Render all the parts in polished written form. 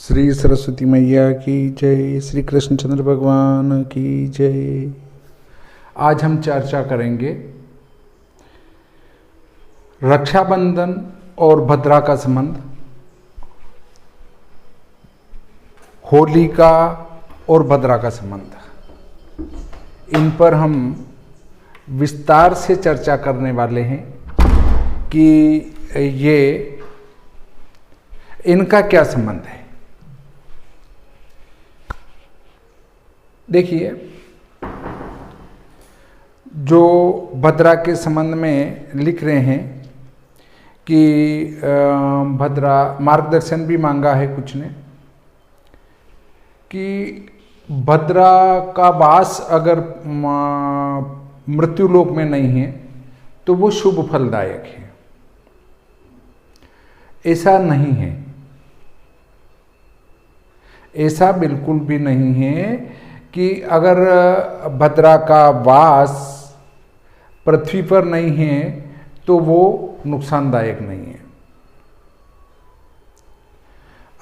श्री सरस्वती मैया की जय, श्री कृष्णचंद्र भगवान की जय। आज हम चर्चा करेंगे रक्षाबंधन और भद्रा का संबंध, होलिका और भद्रा का संबंध। इन पर हम विस्तार से चर्चा करने वाले हैं कि ये इनका क्या संबंध है। देखिए, जो भद्रा के संबंध में लिख रहे हैं कि भद्रा मार्गदर्शन भी मांगा है कुछ ने कि भद्रा का वास अगर मृत्युलोक में नहीं है तो वो शुभ फलदायक है। ऐसा नहीं है, ऐसा बिल्कुल भी नहीं है कि अगर भद्रा का वास पृथ्वी पर नहीं है तो वो नुकसानदायक नहीं है।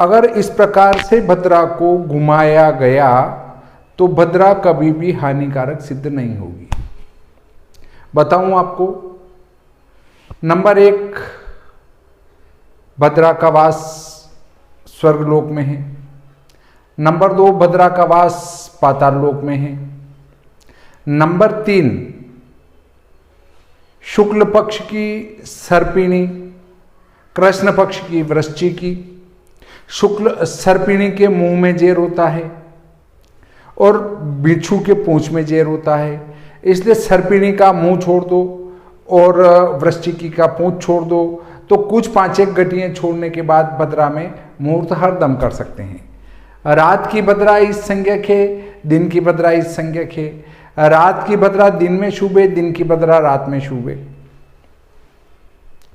अगर इस प्रकार से भद्रा को घुमाया गया तो भद्रा कभी भी हानिकारक सिद्ध नहीं होगी। बताऊं आपको, नंबर 1, भद्रा का वास स्वर्गलोक में है। नंबर 2, भद्रा का वास पाताल लोक में है। नंबर 3, शुक्ल पक्ष की सर्पिणी, कृष्ण पक्ष की वृश्चिकी। शुक्ल सर्पिणी के मुंह में जेर होता है और बिच्छू के पूंछ में जेर होता है, इसलिए सर्पिणी का मुंह छोड़ दो और वृश्चिकी का पूंछ छोड़ दो तो कुछ 5-1 घटियां छोड़ने के बाद भद्रा में मुहूर्त हर दम कर सकते हैं। रात की भद्रा इस संज्ञक है, दिन की भद्रा इस संज्ञक है। रात की भद्रा दिन में शुभ है, दिन की भद्रा रात में शुभ है।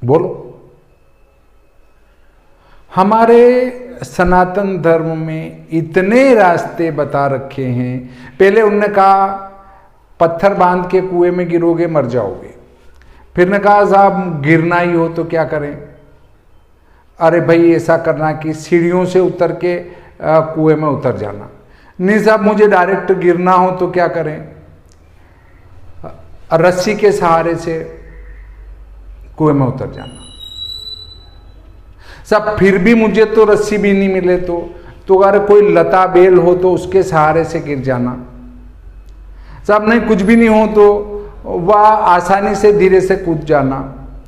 बोलो, हमारे सनातन धर्म में इतने रास्ते बता रखे हैं। पहले उन्होंने कहा पत्थर बांध के कुएं में गिरोगे मर जाओगे। फिर ने कहा साहब गिरना ही हो तो क्या करें? अरे भाई ऐसा करना कि सीढ़ियों से उतर के कुएं में उतर जाना। नहीं साहब मुझे डायरेक्ट गिरना हो तो क्या करें? रस्सी के सहारे से कुएं में उतर जाना। साहब फिर भी मुझे तो रस्सी भी नहीं मिले तो अगर कोई लता बेल हो तो उसके सहारे से गिर जाना। साहब नहीं कुछ भी नहीं हो तो वह आसानी से धीरे से कूद जाना।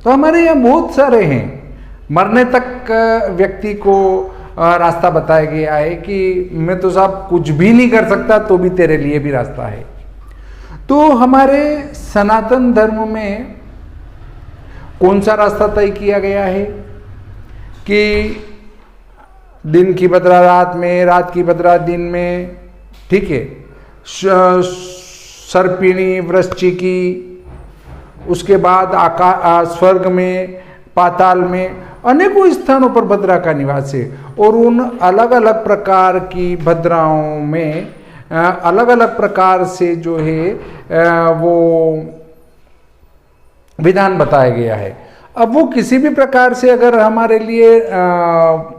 तो हमारे यहाँ बहुत सारे हैं। मरने तक व्यक्ति को रास्ता बताया गया है कि मैं तो साहब कुछ भी नहीं कर सकता तो भी तेरे लिए भी रास्ता है। तो हमारे सनातन धर्म में कौन सा रास्ता तय किया गया है कि दिन की भद्रा रात में, रात की भद्रा दिन में, ठीक है। सर्पिणी, वृश्चिकी, उसके बाद स्वर्ग में, पाताल में, अनेकों स्थानों पर भद्रा का निवास है। और उन अलग अलग प्रकार की भद्राओं में अलग अलग प्रकार से जो है वो विधान बताया गया है। अब वो किसी भी प्रकार से अगर हमारे लिए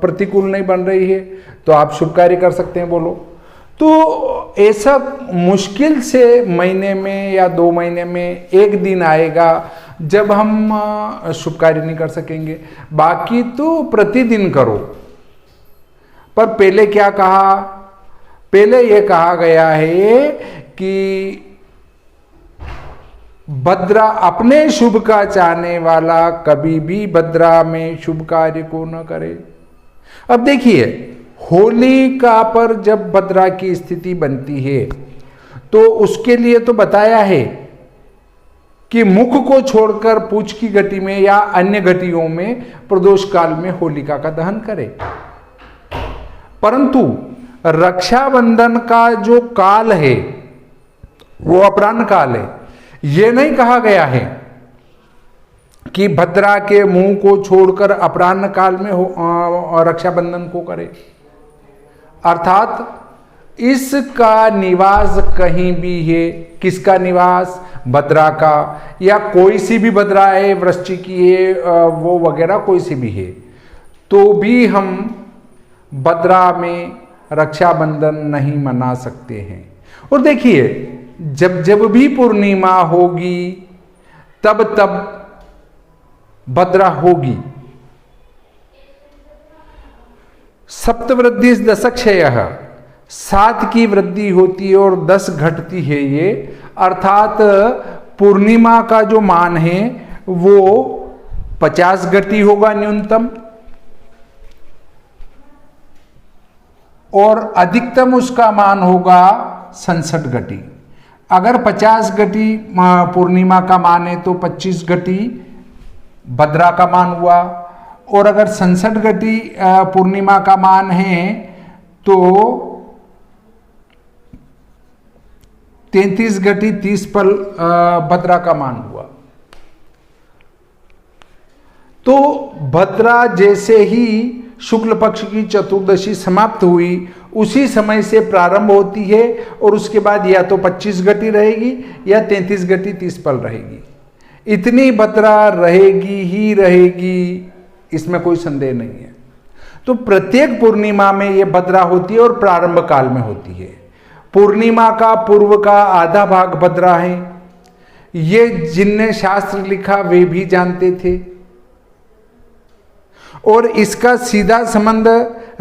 प्रतिकूल नहीं बन रही है तो आप शुभ कार्य कर सकते हैं। बोलो, तो ऐसा मुश्किल से महीने में या 2 महीने में 1 दिन आएगा जब हम शुभ कार्य नहीं कर सकेंगे। बाकी तो प्रतिदिन करो। पर पहले क्या कहा? पहले यह कहा गया है कि भद्रा अपने शुभ का चाहने वाला कभी भी भद्रा में शुभ कार्य को न करे। अब देखिए, होलिका पर जब भद्रा की स्थिति बनती है तो उसके लिए तो बताया है कि मुख को छोड़कर पूंछ की घटी में या अन्य घटियों में प्रदोष काल में होलिका का दहन करे। परंतु रक्षाबंधन का जो काल है वो अपराह्न काल है। ये नहीं कहा गया है कि भद्रा के मुंह को छोड़कर अपराह्न काल में रक्षाबंधन को करे। अर्थात इसका निवास कहीं भी है। किसका निवास? भद्रा का, या कोई सी भी भद्रा है, वृश्चिकी है, वो वगैरह कोई सी भी है, तो भी हम भद्रा में रक्षाबंधन नहीं मना सकते हैं। और देखिए, जब जब भी पूर्णिमा होगी तब तब भद्रा होगी। सप्तवृद्धि दशक्षयः, 7 की वृद्धि होती है और 10 घटती है। ये अर्थात पूर्णिमा का जो मान है वो 50 घटी होगा न्यूनतम, और अधिकतम उसका मान होगा 67 घटी। अगर 50 घटी पूर्णिमा का मान है तो 25 घटी भद्रा का मान हुआ, और अगर 67 घटी पूर्णिमा का मान है तो 33 घटी 30 पल भद्रा का मान हुआ। तो भद्रा जैसे ही शुक्ल पक्ष की चतुर्दशी समाप्त हुई उसी समय से प्रारंभ होती है, और उसके बाद या तो 25 घटी रहेगी या 33 घटी 30 पल रहेगी। इतनी भद्रा रहेगी ही रहेगी, इसमें कोई संदेह नहीं है। तो प्रत्येक पूर्णिमा में यह भद्रा होती है और प्रारंभ काल में होती है। पूर्णिमा का पूर्व का आधा भाग भद्रा है। ये जिनने शास्त्र लिखा वे भी जानते थे, और इसका सीधा संबंध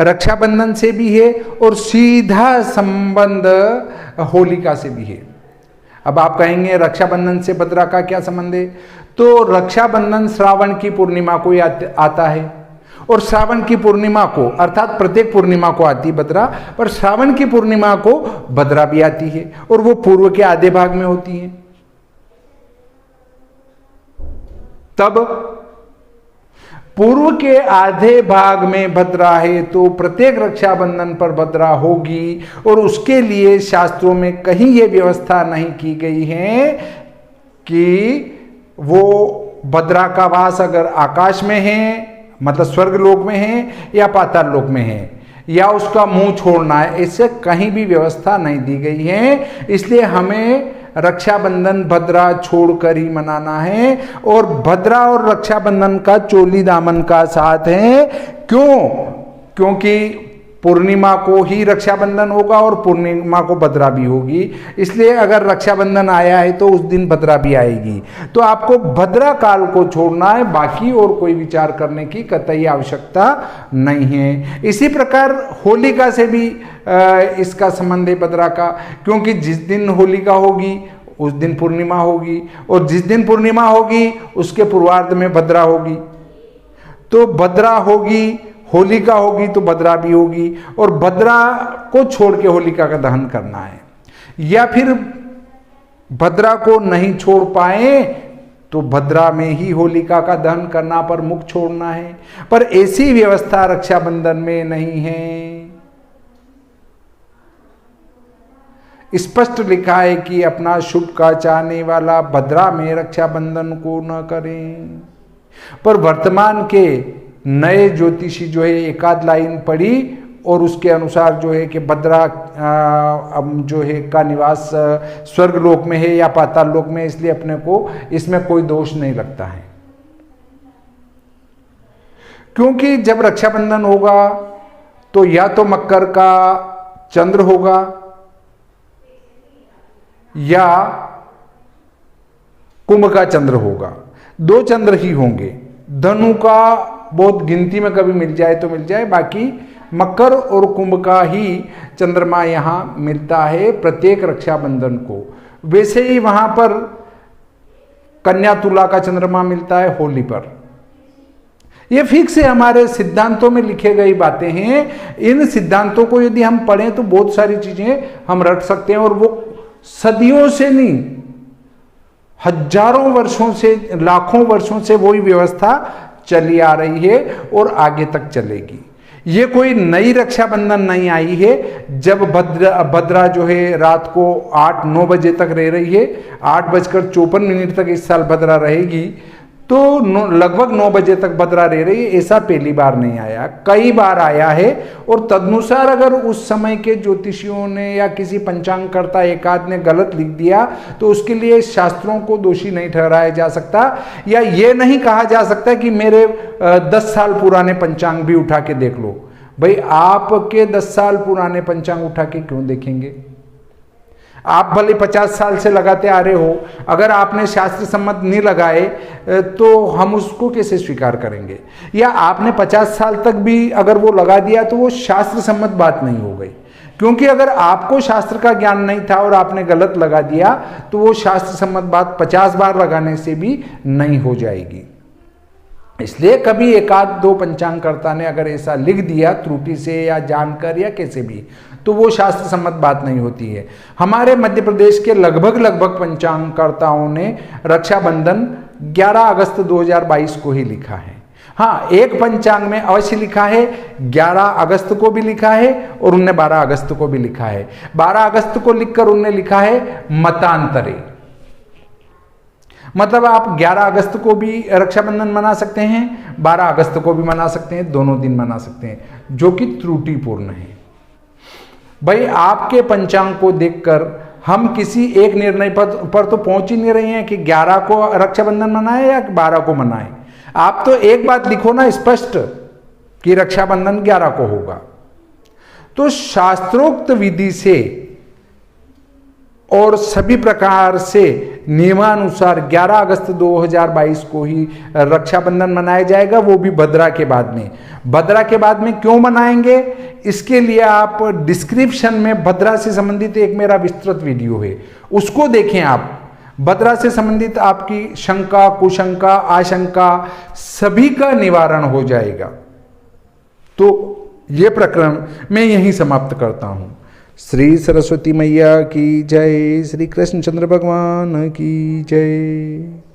रक्षाबंधन से भी है और सीधा संबंध होलिका से भी है। अब आप कहेंगे रक्षाबंधन से भद्रा का क्या संबंध है? तो रक्षाबंधन श्रावण की पूर्णिमा को आता है, और श्रावण की पूर्णिमा को, अर्थात प्रत्येक पूर्णिमा को आती है भद्रा, पर श्रावण की पूर्णिमा को भद्रा भी आती है, और वो पूर्व के आधे भाग में होती है। तब पूर्व के आधे भाग में भद्रा है तो प्रत्येक रक्षाबंधन पर भद्रा होगी, और उसके लिए शास्त्रों में कहीं यह व्यवस्था नहीं की गई है कि वो भद्रा का वास अगर आकाश में है, मतलब स्वर्ग लोक में है, या पाताल लोक में है, या उसका मुंह छोड़ना है, इससे कहीं भी व्यवस्था नहीं दी गई है। इसलिए हमें रक्षाबंधन भद्रा छोड़कर ही मनाना है, और भद्रा और रक्षाबंधन का चोली दामन का साथ है। क्यों? क्योंकि पूर्णिमा को ही रक्षाबंधन होगा और पूर्णिमा को भद्रा भी होगी, इसलिए अगर रक्षाबंधन आया है तो उस दिन भद्रा भी आएगी। तो आपको भद्रा काल को छोड़ना है, बाकी और कोई विचार करने की कतई आवश्यकता नहीं है। इसी प्रकार होलिका से भी इसका संबंध है भद्रा का, क्योंकि जिस दिन होलिका होगी उस दिन पूर्णिमा होगी, और जिस दिन पूर्णिमा होगी उसके पूर्वार्ध में भद्रा होगी। तो भद्रा होगी, होलिका होगी तो भद्रा भी होगी, और भद्रा को छोड़ के होलिका का दहन करना है, या फिर भद्रा को नहीं छोड़ पाए तो भद्रा में ही होलिका का दहन करना पर मुख छोड़ना है। पर ऐसी व्यवस्था रक्षाबंधन में नहीं है। स्पष्ट लिखा है कि अपना शुभ का चाहने वाला भद्रा में रक्षाबंधन को न करें। पर वर्तमान के नए ज्योतिषी जो है एकाध लाइन पढ़ी और उसके अनुसार जो है कि भद्रा जो है का निवास स्वर्ग लोक में है या पाताल लोक में, इसलिए अपने को इसमें कोई दोष नहीं लगता है। क्योंकि जब रक्षाबंधन होगा तो या तो मकर का चंद्र होगा या कुंभ का चंद्र होगा, 2 चंद्र ही होंगे। धनु का बहुत गिनती में कभी मिल जाए तो मिल जाए, बाकी मकर और कुंभ का ही चंद्रमा यहां मिलता है प्रत्येक रक्षाबंधन को। वैसे ही वहां पर कन्या तुला का चंद्रमा मिलता है होली पर। ये फिक्स है, हमारे सिद्धांतों में लिखे गई बातें हैं। इन सिद्धांतों को यदि हम पढ़ें तो बहुत सारी चीजें हम रट सकते हैं, और वो सदियों से नहीं, हजारों वर्षों से, लाखों वर्षों से वही व्यवस्था चली आ रही है और आगे तक चलेगी। ये कोई नई रक्षाबंधन नहीं आई है। जब भद्रा जो है रात को 8-9 बजे तक रह रही है, 8:54 तक इस साल भद्रा रहेगी, तो लगभग 9 बजे तक भद्रा रह रही है। ऐसा पहली बार नहीं आया, कई बार आया है। और तदनुसार अगर उस समय के ज्योतिषियों ने या किसी पंचांगकर्ता एकाध ने गलत लिख दिया तो उसके लिए शास्त्रों को दोषी नहीं ठहराया जा सकता, या ये नहीं कहा जा सकता कि मेरे 10 साल पुराने पंचांग भी उठा के देख लो। भाई आपके 10 साल पुराने पंचांग उठा के क्यों देखेंगे? आप भले 50 साल से लगाते आ रहे हो, अगर आपने शास्त्र सम्मत नहीं लगाए तो हम उसको कैसे स्वीकार करेंगे? या आपने 50 साल तक भी अगर वो लगा दिया तो वो शास्त्र सम्मत बात नहीं हो गई, क्योंकि अगर आपको शास्त्र का ज्ञान नहीं था और आपने गलत लगा दिया तो वो शास्त्र सम्मत बात 50 बार लगाने से भी नहीं हो जाएगी। इसलिए कभी एक आध दो पंचांगकर्ता ने अगर ऐसा लिख दिया त्रुटि से या जानकर या कैसे भी, तो वो शास्त्र सम्मत बात नहीं होती है। हमारे मध्य प्रदेश के लगभग पंचांगकर्ताओं ने रक्षाबंधन 11 अगस्त 2022 को ही लिखा है। हाँ, एक पंचांग में अवश्य लिखा है, 11 अगस्त को भी लिखा है और उनने 12 अगस्त को भी लिखा है। 12 अगस्त को लिखकर उनने लिखा है मतांतरे, मतलब आप 11 अगस्त को भी रक्षाबंधन मना सकते हैं, 12 अगस्त को भी मना सकते हैं, दोनों दिन मना सकते हैं, जो कि त्रुटिपूर्ण है। भाई आपके पंचांग को देखकर हम किसी एक निर्णय पर तो पहुंच ही नहीं रहे हैं कि 11 को रक्षाबंधन मनाए या 12 को मनाए। आप तो एक बात लिखो ना स्पष्ट कि रक्षाबंधन 11 को होगा। तो शास्त्रोक्त विधि से और सभी प्रकार से नियमानुसार 11 अगस्त 2022 को ही रक्षाबंधन मनाया जाएगा, वो भी भद्रा के बाद में। भद्रा के बाद में क्यों मनाएंगे, इसके लिए आप डिस्क्रिप्शन में भद्रा से संबंधित एक मेरा विस्तृत वीडियो है, उसको देखें आप। भद्रा से संबंधित आपकी शंका, कुशंका, आशंका सभी का निवारण हो जाएगा। तो ये प्रकरण मैं यहीं समाप्त करता हूं। श्री सरस्वती मैया की जय, श्री कृष्णचंद्र भगवान की जय।